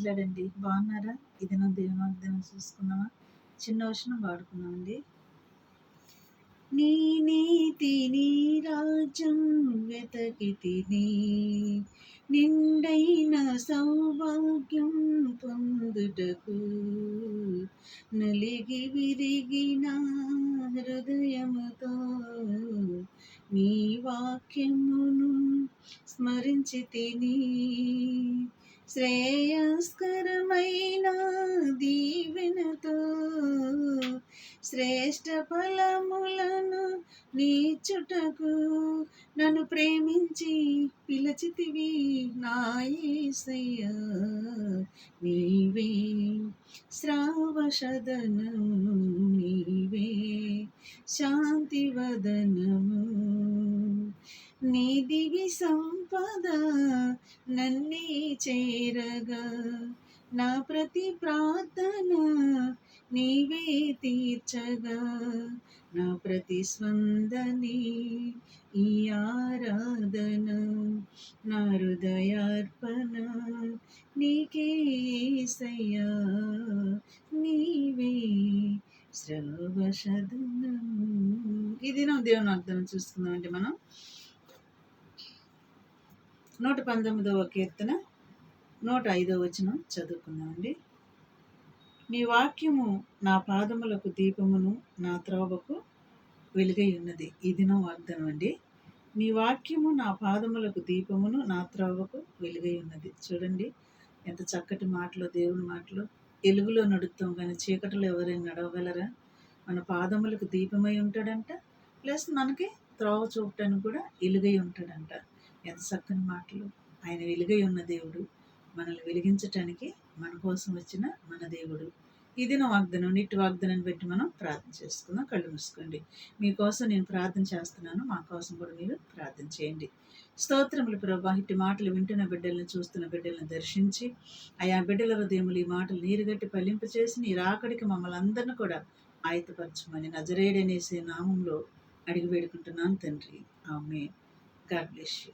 ప్రైజ్లాడండి. బాగున్నారా? ఇది నా దేవుని వాగ్దానం చూసుకుందామా? చిన్న వచనం పాడుకుందామండి. నీ నీతి నీ రాజ్యం వెతకితిని, నిండైన సౌభాగ్యం పొందుటకు, నలిగి విరిగిన హృదయముతో నీ వాక్యమును స్మరించి తిని, శ్రేయస్కరమైన దీవెనతో శ్రేష్ఠ ఫలములను నీచుటకు నన్ను ప్రేమించి పిలచితివి నా యేసయ్యా. నీవే శ్రావశదనము, నీవే శాంతివదనము, నీ దివి సంపద నన్నే చేరగా, నా ప్రతి ప్రార్థన నీవే తీర్చగా, నా ప్రతి స్పందనే ఈ ఆరాధన, నా హృదయార్పణ నీకే యేసయ్యా. నీవే శ్రవశదనము. ఇది నా దేవుని వాగ్దానం చూసుకుందామంటే మనం 119వ కీర్తన 105వ వచనం చదువుకుందామండి. నీ వాక్యము నా పాదములకు దీపమును, నా త్రోవకు వెలుగై ఉన్నది. ఇది నా వాగ్దానం అండి. నీ వాక్యము నా పాదములకు దీపమును, నా త్రోవకు వెలుగై ఉన్నది. చూడండి ఎంత చక్కటి మాటలు, దేవుని మాటలు. వెలుగులో నడుస్తాం కానీ చీకటిలో ఎవరైనా నడవగలరా? మన పాదములకు దీపమై ఉంటాడంట, ప్లస్ మనకి త్రోవ చూపటానికి కూడా వెలుగై ఉంటాడంట. ఎంత చక్కని మాటలు. ఆయన వెలుగై ఉన్న దేవుడు, మనల్ని వెలిగించటానికి మన కోసం వచ్చిన మన దేవుడు. ఇది నా వాగ్దానం. ఇటు వాగ్దానాన్ని బట్టి మనం ప్రార్థన చేసుకుందాం. కళ్ళు మూసుకోండి. మీకోసం నేను ప్రార్థన చేస్తున్నాను, మా కోసం కూడా మీరు ప్రార్థన చేయండి. స్తోత్రములు ప్రభా, ఇటు మాటలు వింటున్న బిడ్డలను, చూస్తున్న బిడ్డలను దర్శించి, ఆయా బిడ్డల హృదయములు ఈ మాటలు నీరుగట్టి ఫలింపచేసి నీ రాకడికి మమ్మల్ని అందరిని కూడా ఆయత్తపరచమని నజరేయుడనేసే నామంలో అడిగి వేడుకుంటున్నాను తండ్రి. ఆమేన్. God bless you.